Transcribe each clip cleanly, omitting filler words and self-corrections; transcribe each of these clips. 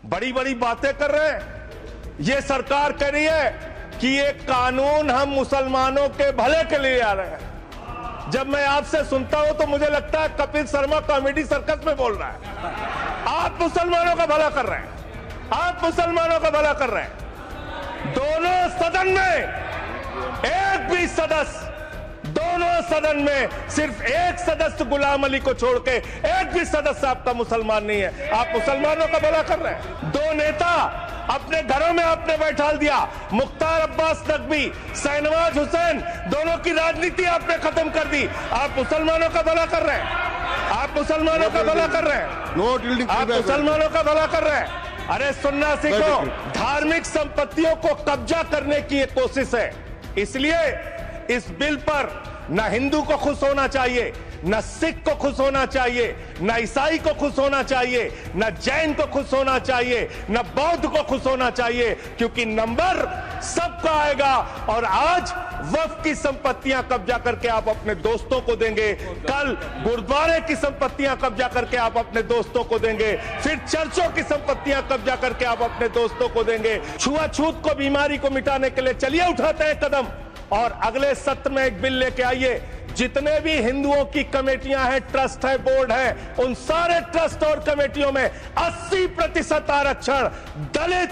बड़ी बड़ी बातें कर रहे हैं। ये सरकार कह रही है कि ये कानून हम मुसलमानों के भले के लिए आ रहे हैं। जब मैं आपसे सुनता हूं तो मुझे लगता है कपिल शर्मा कॉमेडी सर्कस में बोल रहा है। आप मुसलमानों का भला कर रहे हैं, आप मुसलमानों का भला कर रहे हैं। दोनों सदन में एक भी सदस्य, दोनों सदन में सिर्फ एक सदस्य गुलाम अली को छोड़ के एक भी सदस्य आपका मुसलमान नहीं है। आप मुसलमानों का भला कर रहे हैं। दो नेता अपने घरों में आपने बैठा दिया, मुख्तार अब्बास नकवी, शाहनवाज हुसैन, दोनों की राजनीति आपने खत्म कर दी। आप मुसलमानों का भला कर रहे हैं, आप मुसलमानों का भला कर रहे हैं, आप मुसलमानों का भला कर रहे हैं। अरे सुनना सीखो, धार्मिक संपत्तियों को कब्जा करने की एक कोशिश है। इसलिए इस बिल पर न हिंदू को खुश होना चाहिए, न सिख को खुश होना चाहिए, न ईसाई को खुश होना चाहिए, न जैन को खुश होना चाहिए, न बौद्ध को खुश होना चाहिए, क्योंकि नंबर सबका आएगा। और आज वक्फ की संपत्तियां कब्जा करके आप अपने दोस्तों को देंगे, कल गुरुद्वारे की संपत्तियां कब्जा करके आप अपने दोस्तों को देंगे, फिर चर्चों की संपत्तियां कब्जा करके आप अपने दोस्तों को देंगे। छुआछूत को, बीमारी को मिटाने के लिए चलिए उठाते हैं कदम, और अगले सत्र में एक बिल लेके आइए। जितने भी हिंदुओं की कमेटियां हैं, ट्रस्ट है, बोर्ड है, उन सारे ट्रस्ट और कमेटियों में 80% आरक्षण दलित,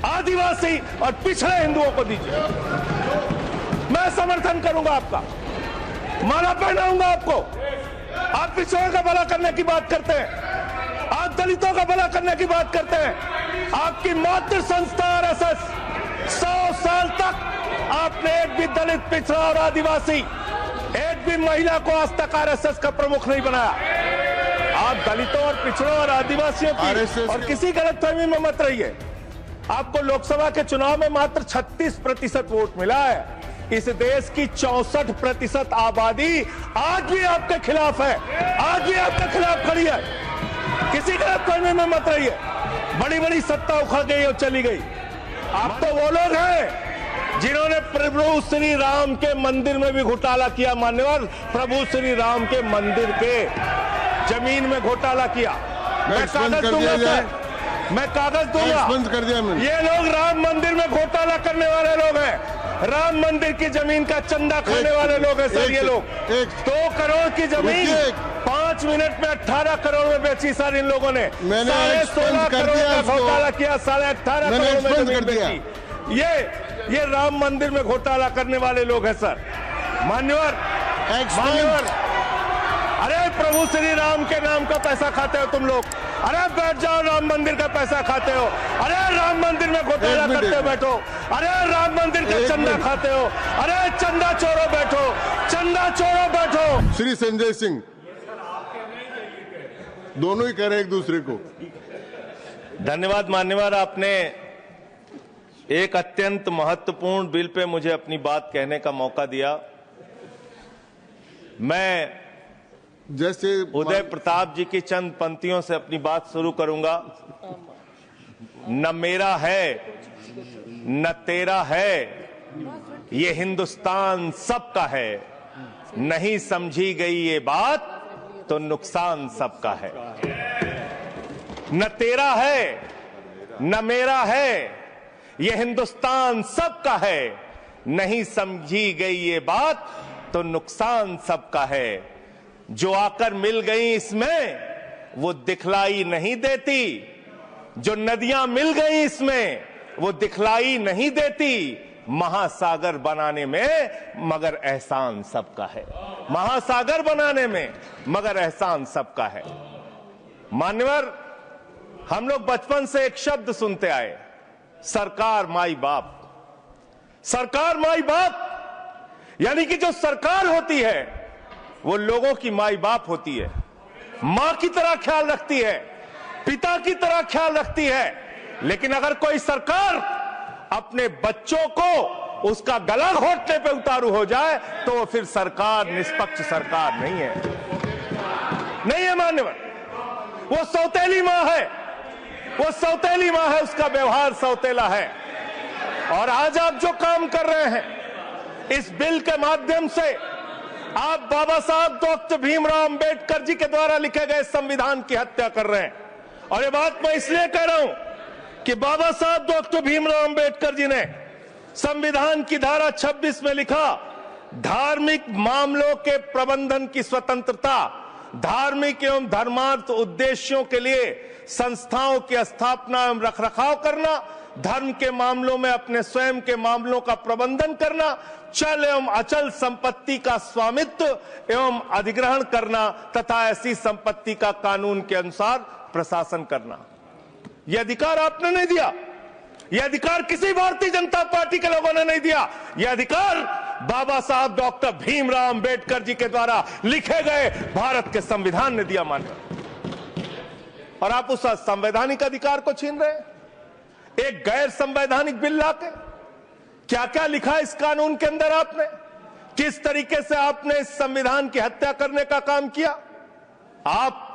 आदिवासी और पिछड़े हिंदुओं को दीजिए। मैं समर्थन करूंगा आपका, माला पहनाऊंगा आपको। आप पिछड़ों का भला करने की बात करते हैं, आप दलितों का भला करने की बात करते हैं। आपकी मातृ संस्था आरएसएस 100 साल तक आपने एक भी दलित, पिछड़ा और आदिवासी, एक भी महिला को आज तक आरएसएस का प्रमुख नहीं बनाया। आप दलितों और पिछड़ों और आदिवासियों की और किसी गलतफहमी में मत रहिए। आपको लोकसभा के चुनाव में मात्र 36% वोट मिला है। इस देश की 64% आबादी आज भी आपके खिलाफ है, आज भी आपके खिलाफ खड़ी है। किसी गलतफहमी में मत रहिए। बड़ी बड़ी सत्ता उखड़ गई और चली गई। आप तो वो लोग हैं जिन्होंने प्रभु श्री राम के मंदिर में भी घोटाला किया। मान्यवर, प्रभु श्री राम के मंदिर के जमीन में घोटाला किया। मैं कागज दूंगा सर, मैं कागज दूंगा। बंद कर दिया मैंने। ये लोग राम मंदिर में घोटाला करने वाले लोग हैं। राम मंदिर की जमीन का चंदा खाने वाले लोग हैं सर। ये लोग 2 करोड़ की जमीन 5 मिनट में 18 करोड़ में बेची सर इन लोगों ने। 16.5 करोड़ का घोटाला किया, 18.5 करोड़ में जमीन बेची। ये राम मंदिर में घोटाला करने वाले लोग हैं सर। मान्यवर, अरे प्रभु श्री राम के नाम का पैसा खाते हो तुम लोग। अरे बैठ जाओ, राम मंदिर का पैसा खाते हो। अरे राम मंदिर में घोटाला करते हो, बैठो। अरे राम मंदिर का चंदा खाते हो। अरे चंदा चोरो बैठो, चंदा चोरो बैठो। श्री संजय सिंह दोनों ही कह रहे एक दूसरे को। धन्यवाद मान्यवर, आपने एक अत्यंत महत्वपूर्ण बिल पे मुझे अपनी बात कहने का मौका दिया। मैं जैसे उदय प्रताप जी की चंद पंक्तियों से अपनी बात शुरू करूंगा। न मेरा है न तेरा है, ये हिंदुस्तान सबका है। नहीं समझी गई ये बात तो नुकसान सबका है। न तेरा है न मेरा है, ये हिंदुस्तान सबका है। नहीं समझी गई ये बात तो नुकसान सबका है। जो आकर मिल गई इसमें वो दिखलाई नहीं देती, जो नदियां मिल गई इसमें वो दिखलाई नहीं देती। महासागर बनाने में मगर एहसान सबका है। महासागर बनाने में मगर एहसान सबका है। मान्यवर, हम लोग बचपन से एक शब्द सुनते आए, सरकार माई बाप। सरकार माई बाप यानी कि जो सरकार होती है वो लोगों की माई बाप होती है। मां की तरह ख्याल रखती है, पिता की तरह ख्याल रखती है। लेकिन अगर कोई सरकार अपने बच्चों को उसका गला घोटने पे उतारू हो जाए तो वो फिर सरकार निष्पक्ष सरकार नहीं है। नहीं है मान्यवर, वो सौतेली मां है, वो सौतेली मां है, उसका व्यवहार सौतेला है। और आज आप जो काम कर रहे हैं इस बिल के माध्यम से, आप बाबा साहब डॉक्टर भीमराव अंबेडकर जी के द्वारा लिखे गए संविधान की हत्या कर रहे हैं। और ये बात मैं इसलिए कह रहा हूं कि बाबा साहब डॉक्टर भीमराव अंबेडकर जी ने संविधान की धारा 26 में लिखा, धार्मिक मामलों के प्रबंधन की स्वतंत्रता, धार्मिक एवं धर्मार्थ उद्देश्यों के लिए संस्थाओं की स्थापना एवं रखरखाव करना, धर्म के मामलों में अपने स्वयं के मामलों का प्रबंधन करना, चल एवं अचल संपत्ति का स्वामित्व एवं अधिग्रहण करना तथा ऐसी संपत्ति का कानून के अनुसार प्रशासन करना। यह अधिकार आपने नहीं दिया, यह अधिकार किसी भारतीय जनता पार्टी के लोगों ने नहीं दिया, यह अधिकार बाबा साहब डॉक्टर भीमराव अंबेडकर जी के द्वारा लिखे गए भारत के संविधान ने दिया। मानकर और आप उस संवैधानिक अधिकार को छीन रहे हैं एक गैर संवैधानिक बिल लाके। क्या क्या लिखा इस कानून के अंदर आपने, किस तरीके से आपने इस संविधान की हत्या करने का काम किया। आप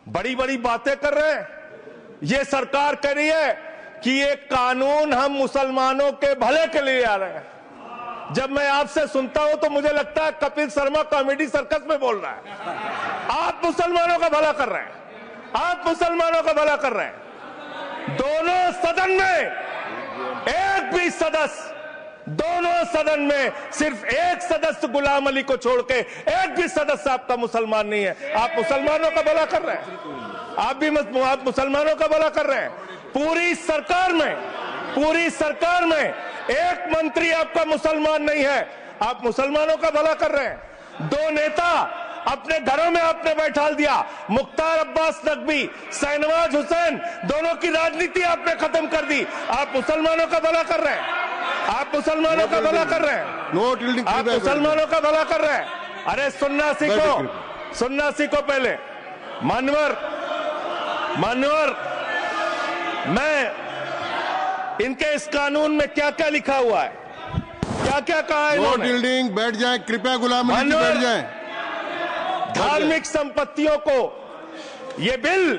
बड़ी बड़ी बातें कर रहे हैं। यह सरकार कह रही है कि ये कानून हम मुसलमानों के भले के लिए आ रहे हैं। जब मैं आपसे सुनता हूं तो मुझे लगता है कपिल शर्मा कॉमेडी सर्कस में बोल रहा है। आप मुसलमानों का भला कर रहे हैं, आप मुसलमानों का भला कर रहे हैं। दोनों सदन में एक भी सदस्य, दोनों सदन में सिर्फ एक सदस्य गुलाम अली को छोड़ के एक भी सदस्य आपका मुसलमान नहीं है। आप मुसलमानों का भला कर रहे हैं, आप मुसलमानों का भला कर रहे हैं। पूरी सरकार में एक मंत्री आपका मुसलमान नहीं है, आप मुसलमानों का भला कर रहे हैं। दो नेता अपने घरों में आपने बैठा दिया, मुख्तार अब्बास नकवी, शाहनवाज हुसैन, दोनों की राजनीति आपने खत्म कर दी। आप मुसलमानों का भला कर रहे हैं, आप मुसलमानों का भला कर रहे हैं, आप मुसलमानों का भला कर रहे हैं। अरे सुनना सीखो पहले। मान्यवर, मैं इनके इस कानून में क्या क्या लिखा हुआ है, क्या क्या कहा है इन्होंने। बिल्डिंग बैठ जाए, कृपया गुलाम अली जी बैठ जाए। धार्मिक संपत्तियों को ये बिल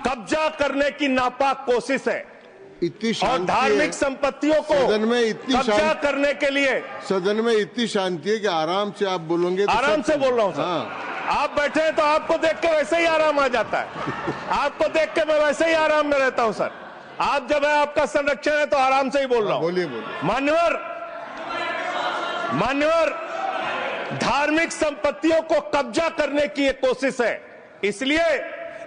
कब्जा करने की नापाक कोशिश है। इतनी और धार्मिक संपत्तियों को सदन में इतनी कब्जा करने के लिए सदन में इतनी शांति है कि आराम से आप बोलोगे तो आराम से बोल रहा हूं सर। हाँ। आप बैठे हैं तो आपको देख के वैसे ही आराम आ जाता है। आपको देख के मैं वैसे ही आराम में रहता हूं सर। आप जब है आपका संरक्षण है तो आराम से ही बोल रहा हूं। बोलिए। मान्यवर, धार्मिक संपत्तियों को कब्जा करने की एक कोशिश है। इसलिए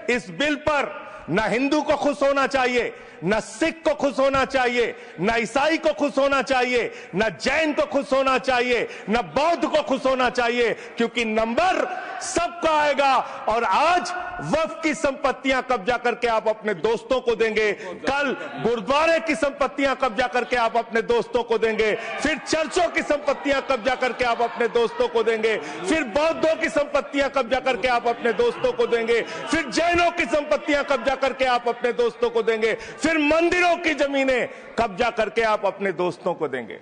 इस बिल पर न हिंदू को खुश होना चाहिए, न सिख को खुश होना चाहिए, न ईसाई को खुश होना चाहिए, न जैन को खुश होना चाहिए, न बौद्ध को खुश होना चाहिए, क्योंकि नंबर सबका आएगा। और आज वक्फ की संपत्तियां कब्जा करके आप अपने दोस्तों को देंगे, कल गुरुद्वारे की संपत्तियां कब्जा करके आप अपने दोस्तों को देंगे, फिर चर्चों की संपत्तियां कब्जा करके आप अपने दोस्तों को देंगे, फिर बौद्धों की संपत्तियां कब्जा करके आप अपने दोस्तों को देंगे, फिर जैनों की संपत्तियां कब्जा करके आप अपने दोस्तों को देंगे, फिर मंदिरों की जमीनें कब्जा करके आप अपने दोस्तों को देंगे।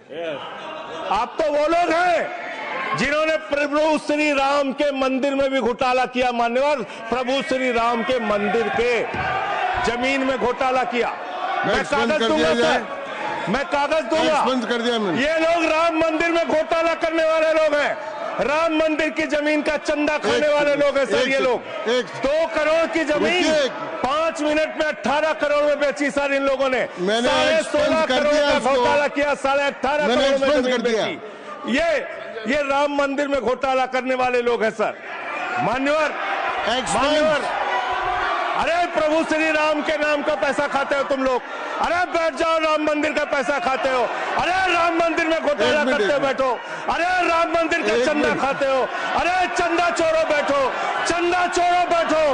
आप तो वो लोग हैं जिन्होंने प्रभु श्री राम के मंदिर में भी घोटाला किया। मान्यवर, प्रभु श्री राम के मंदिर के जमीन में घोटाला किया। मैं कागज दूंगा सर, मैं कागज दूंगा। कर दिया मैंने। ये लोग राम मंदिर में घोटाला करने वाले लोग हैं, राम मंदिर की जमीन का चंदा खाने वाले लोग हैं सर। ये लोग 2 करोड़ की जमीन 5 मिनट में 18 करोड़ में बेची सर इन लोगों ने। 16.5 करोड़ का घोटाला किया, 18.5 करोड़ में जमीन बेची। ये राम मंदिर में घोटाला करने वाले लोग हैं सर। मान्यवर, अरे प्रभु श्री राम के नाम का पैसा खाते हो तुम लोग। अरे बैठ जाओ, राम मंदिर का पैसा खाते हो। अरे राम मंदिर में घोटाला करते बैठो। अरे राम मंदिर का चंदा खाते हो। अरे चंदा चोरो बैठो, चंदा चोरो बैठो,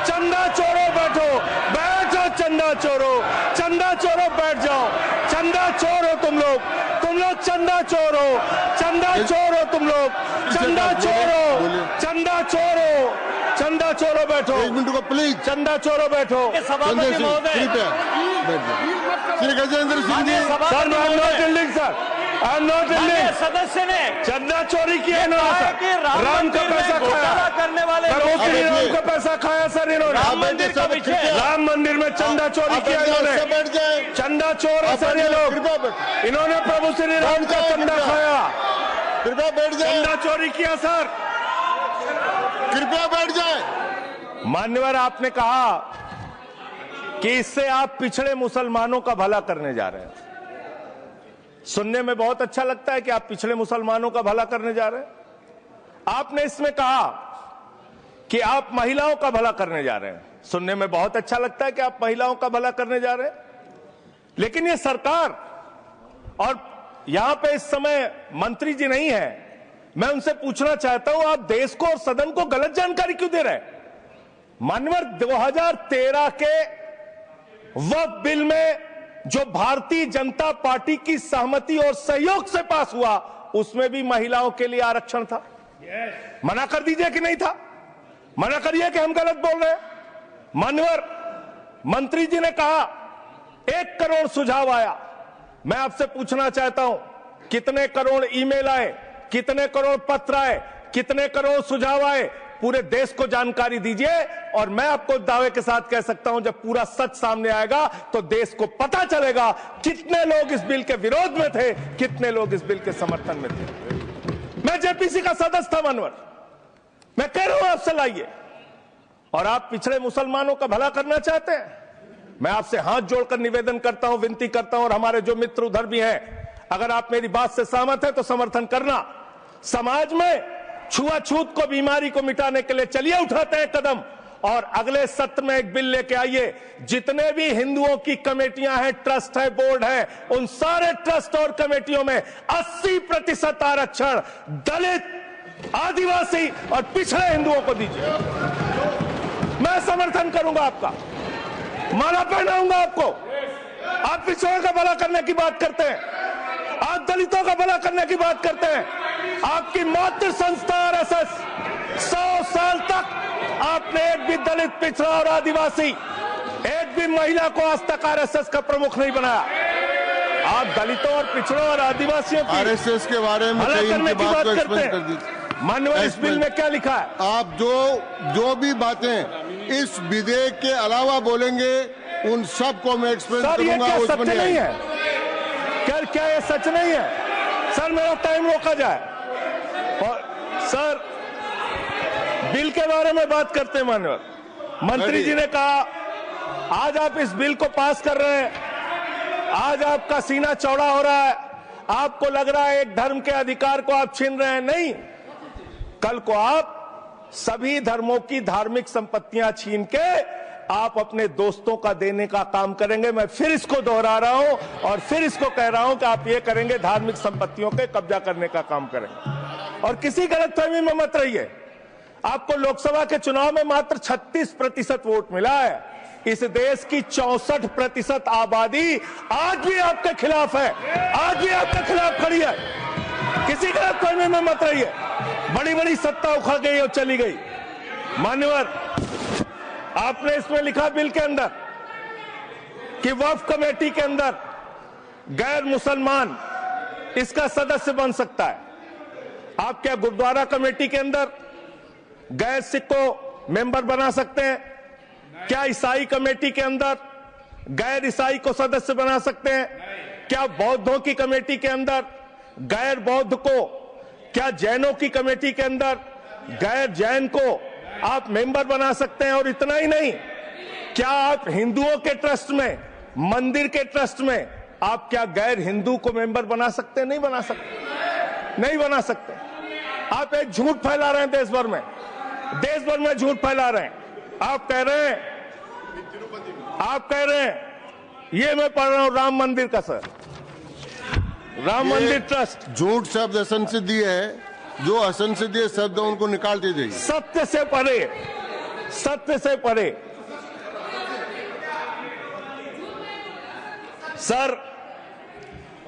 चंदा चोरो बैठो, बैठो चंदा चोरो, चंदा चोरो बैठ जाओ। चंदा चोरो तुम लोग चंदा चोरो, चंदा चोरो तुम लोग, चंदा चोरो, चंदा चोरो, चंदा चोरो बैठो। 1 मिनट को प्लीज। चंदा चोरो बैठो। सभापति महोदय, Shri Gajendra Singh ji. Sir, I am not dealing sir, I am not dealing. सदस्य ने चंदा चोरी किया इन्होंने सर, राम का पैसा खाया करने वाले राम का पैसा खाया सर इन्होंने। राम मंदिर का पीछे, राम मंदिर में चंदा चोरी किया इन्होंने। चंदा चोर है सर ये लोग। इन्होंने प्रभु श्री राम का चंदा खाया। कृपया बैठ जाए। चंदा चोरी किया सर। कृपया बैठ जाए। मान्यवर, आपने कहा कि इससे आप पिछड़े मुसलमानों का भला करने जा रहे हैं। सुनने में बहुत अच्छा लगता है कि आप पिछड़े मुसलमानों का भला करने जा रहे हैं। आपने इसमें कहा कि आप महिलाओं का भला करने जा रहे हैं। सुनने में बहुत अच्छा लगता है कि आप महिलाओं का भला करने जा रहे हैं, लेकिन ये सरकार और यहां पे इस समय मंत्री जी नहीं है, मैं उनसे पूछना चाहता हूं, आप देश को और सदन को गलत जानकारी क्यों दे रहे हैं? मानवर 2013 के वक्फ बिल में जो भारतीय जनता पार्टी की सहमति और सहयोग से पास हुआ, उसमें भी महिलाओं के लिए आरक्षण था। मना कर दीजिए कि नहीं था, मना करिए कि हम गलत बोल रहे हैं। मानवर मंत्री जी ने कहा 1 करोड़ सुझाव आया। मैं आपसे पूछना चाहता हूं, कितने करोड़ ईमेल आए, कितने करोड़ पत्र आए, कितने करोड़ सुझाव आए? पूरे देश को जानकारी दीजिए, और मैं आपको दावे के साथ कह सकता हूं, जब पूरा सच सामने आएगा तो देश को पता चलेगा कितने लोग इस बिल के विरोध में थे, कितने लोग इस बिल के समर्थन में थे। मैं जेपीसी का सदस्य था मानवर, मैं कह रहा हूं आपसे लाइए। और आप पिछड़े मुसलमानों का भला करना चाहते हैं? मैं आपसे हाथ जोड़कर निवेदन करता हूं, विनती करता हूं, और हमारे जो मित्र उधर भी हैं, अगर आप मेरी बात से सहमत हैं तो समर्थन करना। समाज में छुआछूत को, बीमारी को मिटाने के लिए चलिए उठाते हैं कदम, और अगले सत्र में एक बिल लेके आइए। जितने भी हिंदुओं की कमेटियां हैं, ट्रस्ट है, बोर्ड है, उन सारे ट्रस्ट और कमेटियों में 80% आरक्षण दलित, आदिवासी और पिछड़े हिंदुओं को दीजिए। मैं समर्थन करूंगा आपका, माला पहनाऊंगा आपको। आप पिछड़ों का भला करने की बात करते हैं, आप दलितों का भला करने की बात करते हैं। आपकी मातृ संस्था आरएसएस 100 साल तक आपने एक भी दलित, पिछड़ा और आदिवासी, एक भी महिला को आज तक आरएसएस का प्रमुख नहीं बनाया। आप दलितों और पिछड़ों और आदिवासियों की आरएसएस के बारे में भला करने की बात करते हैं। कर दीजिए माननीय, इस बिल में क्या लिखा है? आप जो भी बातें इस विधेयक के अलावा बोलेंगे, उन सब को मैं एक्सप्लेन करूंगा। क्या सच नहीं है? क्या ये सच नहीं है? सर मेरा टाइम रोका जाए। और सर बिल के बारे में बात करते हैं। माननीय मंत्री जी ने कहा आज आप इस बिल को पास कर रहे हैं, आज आपका सीना चौड़ा हो रहा है, आपको लग रहा है एक धर्म के अधिकार को आप छीन रहे हैं। नहीं, कल को आप सभी धर्मों की धार्मिक संपत्तियां छीन के आप अपने दोस्तों का देने का काम करेंगे। मैं फिर इसको दोहरा रहा हूं और फिर इसको कह रहा हूं कि आप ये करेंगे, धार्मिक संपत्तियों के कब्जा करने का काम करेंगे। और किसी गलतफहमी में मत रहिए। आपको लोकसभा के चुनाव में मात्र 36% वोट मिला है। इस देश की 64% आबादी आज भी आपके खिलाफ है, आज भी आपके खिलाफ खड़ी है। किसी गलतफहमी में मत रहिए। बड़ी बड़ी सत्ता उखड़ गई और चली गई। मान्यवर, आपने इसमें लिखा बिल के अंदर कि वक्फ कमेटी के अंदर गैर मुसलमान इसका सदस्य बन सकता है। आप क्या गुरुद्वारा कमेटी के अंदर गैर सिख को मेंबर बना सकते हैं? क्या ईसाई कमेटी के अंदर गैर ईसाई को सदस्य बना सकते हैं? क्या बौद्धों की कमेटी के अंदर गैर बौद्ध को, क्या जैनों की कमेटी के अंदर गैर जैन को आप मेंबर बना सकते हैं? और इतना ही नहीं, क्या आप हिंदुओं के ट्रस्ट में, मंदिर के ट्रस्ट में आप क्या गैर हिंदू को मेंबर बना सकते हैं? नहीं बना सकते, नहीं बना सकते। आप एक झूठ फैला रहे हैं देश भर में, देश भर में झूठ फैला रहे हैं। आप कह रहे हैं ये मैं पढ़ रहा हूं राम मंदिर का, सर, राम मंदिर ट्रस्ट। झूठ शब्द असंसदीय है, जो असंसदीय शब्द उनको निकाल दीजिए। सत्य से परे, सत्य से परे। सर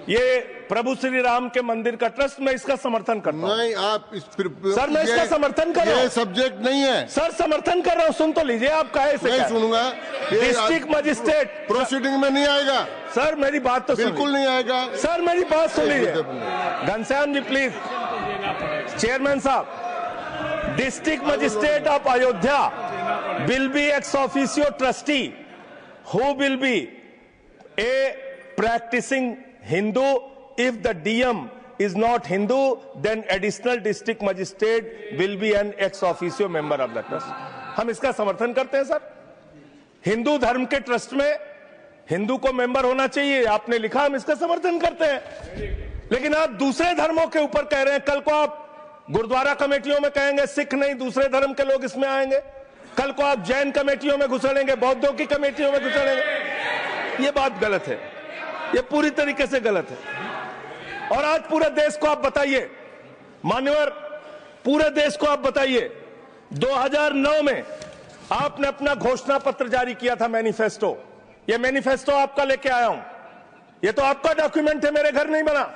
ये प्रभु श्री राम के मंदिर का ट्रस्ट, मैं इसका समर्थन करता हूं। नहीं, आप सर मैं इसका समर्थन कर रहा हूं। ये सब्जेक्ट नहीं है सर, समर्थन कर रहा हूं। सुन तो लीजिए, आप कहे से नहीं सुनूंगा। डिस्ट्रिक्ट मजिस्ट्रेट प्रोसीडिंग में नहीं आएगा। सर मेरी बात तो बिल्कुल नहीं आएगा। सर मेरी बात सुन लीजिए। घनश्याम जी प्लीज, चेयरमैन साहब, district magistrate of Ayodhya will be ex officio trustee who will be a practicing Hindu. If the DM is not Hindu, then additional district magistrate will be an ex officio member of the trust. हम इसका समर्थन करते हैं sir. Hindu धर्म के trust में हिंदू को member होना चाहिए, आपने लिखा, हम इसका समर्थन करते हैं। लेकिन आप दूसरे धर्मों के ऊपर कह रहे हैं। कल को आप गुरुद्वारा कमेटियों में कहेंगे सिख नहीं, दूसरे धर्म के लोग इसमें आएंगे। कल को आप जैन कमेटियों में घुसड़ेंगे, बौद्धों की कमेटियों में घुसड़ेंगे। ये बात गलत है, ये पूरी तरीके से गलत है। और आज पूरे देश को आप बताइए, मान्यवर, पूरे देश को आप बताइए, 2009 में आपने अपना घोषणा पत्र जारी किया था, मैनिफेस्टो। ये मैनिफेस्टो आपका लेके आया हूं, ये तो आपका डॉक्यूमेंट है, मेरे घर नहीं बना।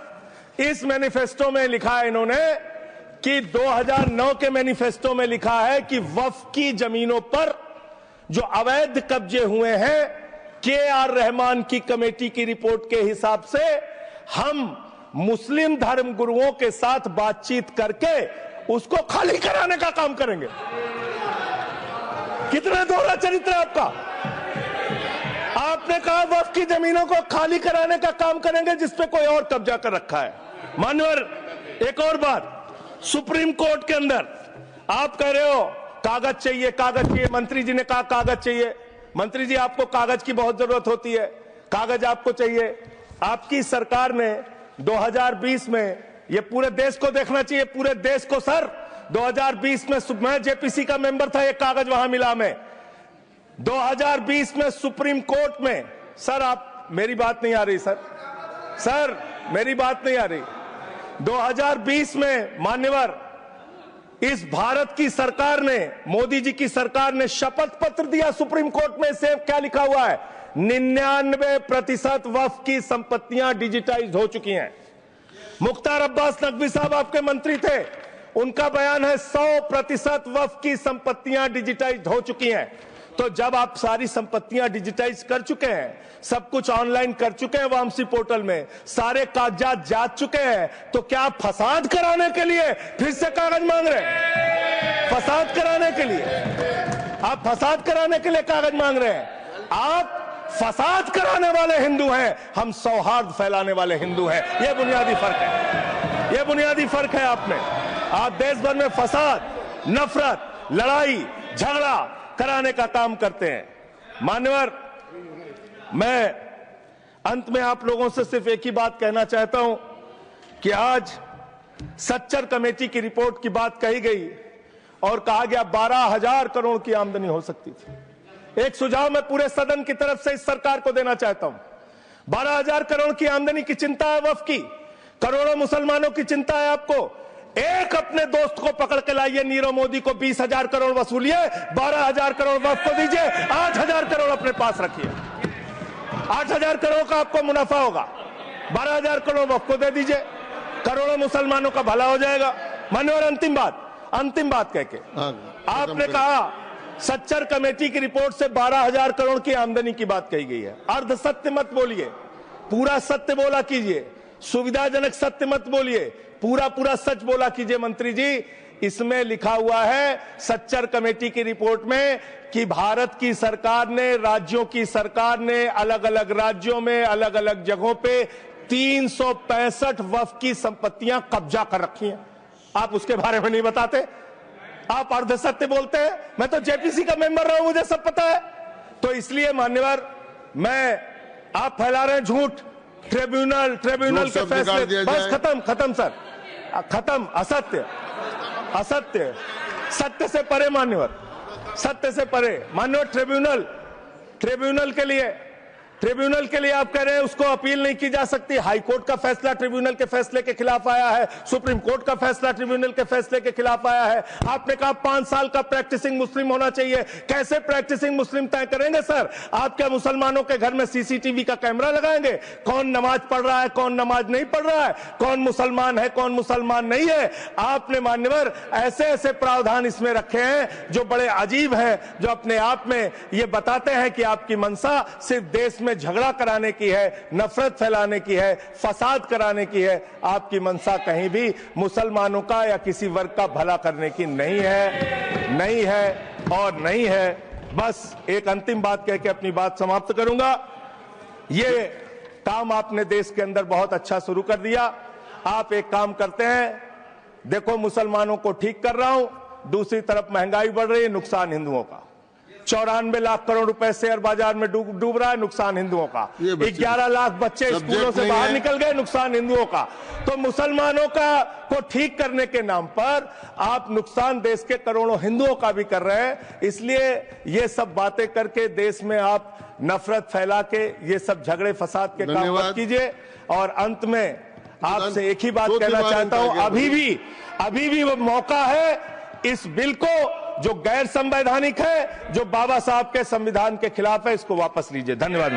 इस मैनिफेस्टो में लिखा है इन्होंने कि 2009 के मैनिफेस्टो में लिखा है कि वक्फ की जमीनों पर जो अवैध कब्जे हुए हैं, के.आर. रहमान की कमेटी की रिपोर्ट के हिसाब से हम मुस्लिम धर्म गुरुओं के साथ बातचीत करके उसको खाली कराने का काम करेंगे। कितना दोहरा चरित्र है आपका। आपने कहा वक्फ की जमीनों को खाली कराने का काम करेंगे जिसपे कोई और कब्जा कर रखा है। मान्यवर, एक और बात, सुप्रीम कोर्ट के अंदर आप कह रहे हो कागज चाहिए, कागज चाहिए। मंत्री जी ने कहा कागज चाहिए। मंत्री जी, आपको कागज की बहुत जरूरत होती है, कागज आपको चाहिए। आपकी सरकार ने 2020 में, ये पूरे देश को देखना चाहिए, पूरे देश को सर, 2020 में मैं जेपीसी का मेंबर था, एक कागज वहां मिला मैं 2020 में सुप्रीम कोर्ट में। सर आप, मेरी बात नहीं आ रही सर मेरी बात नहीं आ रही। 2020 में मान्यवर, इस भारत की सरकार ने, मोदी जी की सरकार ने शपथ पत्र दिया सुप्रीम कोर्ट में। से क्या लिखा हुआ है? 99% वक्फ की संपत्तियां डिजिटाइज हो चुकी हैं। मुख्तार अब्बास नकवी साहब आपके मंत्री थे, उनका बयान है 100% वक्फ की संपत्तियां डिजिटाइज हो चुकी हैं। तो जब आप सारी संपत्तियां डिजिटाइज कर चुके हैं, सब कुछ ऑनलाइन कर चुके हैं वामसी पोर्टल में, सारे कागजात जांच चुके हैं, तो क्या आप फसाद कराने के लिए फिर से कागज मांग रहे हैं? फसाद कराने के लिए, आप फसाद कराने के लिए कागज मांग रहे हैं। आप फसाद कराने वाले हिंदू हैं, हम सौहार्द फैलाने वाले हिंदू हैं। यह बुनियादी फर्क है, यह बुनियादी फर्क है आप में। आप देश भर में फसाद, नफरत, लड़ाई, झगड़ा कराने का काम करते हैं। मान्यवर, मैं अंत में आप लोगों से सिर्फ एक ही बात कहना चाहता हूं कि आज सच्चर कमेटी की रिपोर्ट की बात कही गई और कहा गया 12,000 करोड़ की आमदनी हो सकती थी। एक सुझाव मैं पूरे सदन की तरफ से इस सरकार को देना चाहता हूं। 12,000 करोड़ की आमदनी की चिंता है वक्फ की, करोड़ों मुसलमानों की चिंता है आपको। एक अपने दोस्त को पकड़ के लाइए, नीरव मोदी को 20,000 करोड़ वसूलिए, 12,000 करोड़ वक्फ को दीजिए, 8,000 करोड़ अपने पास रखिए। 8,000 करोड़ का आपको मुनाफा होगा, 12,000 करोड़ वक्फ को दे दीजिए, करोड़ों मुसलमानों का भला हो जाएगा। मान्यवर, अंतिम बात कह के आपने कहा सच्चर कमेटी की रिपोर्ट से 12,000 करोड़ की आमदनी की बात कही गई है। अर्ध सत्य मत बोलिए, पूरा सत्य बोला कीजिए। सुविधाजनक सत्य मत बोलिए, पूरा सच बोला कीजिए। मंत्री जी, इसमें लिखा हुआ है सच्चर कमेटी की रिपोर्ट में कि भारत की सरकार ने, राज्यों की सरकार ने अलग अलग राज्यों में, अलग अलग जगहों पे 365 वक्फ की संपत्तियां कब्जा कर रखी हैं। आप उसके बारे में नहीं बताते, आप अर्ध सत्य बोलते हैं। मैं तो जेपीसी का मेंबर रहा हूं, मुझे सब पता है। तो इसलिए मान्यवर, आप फैला रहे हैं झूठ। ट्रिब्यूनल के फैसले, बस खत्म सर, खत्म। असत्य, सत्य से परे मान्यवर, सत्य से परे मान्यवर। ट्रिब्यूनल के लिए आप कह रहे हैं उसको अपील नहीं की जा सकती। हाई कोर्ट का फैसला ट्रिब्यूनल के फैसले के खिलाफ आया है, सुप्रीम कोर्ट का फैसला ट्रिब्यूनल के फैसले के खिलाफ आया है। आपने कहा 5 साल का प्रैक्टिसिंग मुस्लिम होना चाहिए। कैसे प्रैक्टिसिंग मुस्लिम तय करेंगे सर? आप क्या मुसलमानों के घर में सीसीटीवी का कैमरा लगाएंगे? कौन नमाज पढ़ रहा है, कौन नमाज नहीं पढ़ रहा है, कौन मुसलमान है, कौन मुसलमान नहीं है? आपने मान्यवर ऐसे प्रावधान इसमें रखे हैं जो बड़े अजीब हैं, जो अपने आप में ये बताते हैं कि आपकी मंशा सिर्फ देश में झगड़ा कराने की है, नफरत फैलाने की है, फसाद कराने की है। आपकी मंशा कहीं भी मुसलमानों का या किसी वर्ग का भला करने की नहीं है। बस एक अंतिम बात कह के अपनी बात समाप्त करूंगा। ये काम आपने देश के अंदर बहुत अच्छा शुरू कर दिया। आप एक काम करते हैं, देखो मुसलमानों को ठीक कर रहा हूं, दूसरी तरफ महंगाई बढ़ रही है, नुकसान हिंदुओं का। 94 लाख करोड़ रुपए शेयर बाजार में डूब रहा है, नुकसान हिंदुओं का। 11 लाख बच्चे स्कूलों से बाहर निकल गए, नुकसान हिंदुओं का। तो मुसलमानों को ठीक करने के नाम पर आप नुकसान देश के करोड़ों हिंदुओं का भी कर रहे हैं। इसलिए ये सब बातें करके देश में आप नफरत फैला के ये सब झगड़े फसाद के काम मत कीजिए। और अंत में आपसे एक ही बात कहना चाहता हूं, अभी भी वो मौका है इस बिल को जो गैर संवैधानिक है, जो बाबा साहब के संविधान के खिलाफ है, इसको वापस लीजिए। धन्यवाद।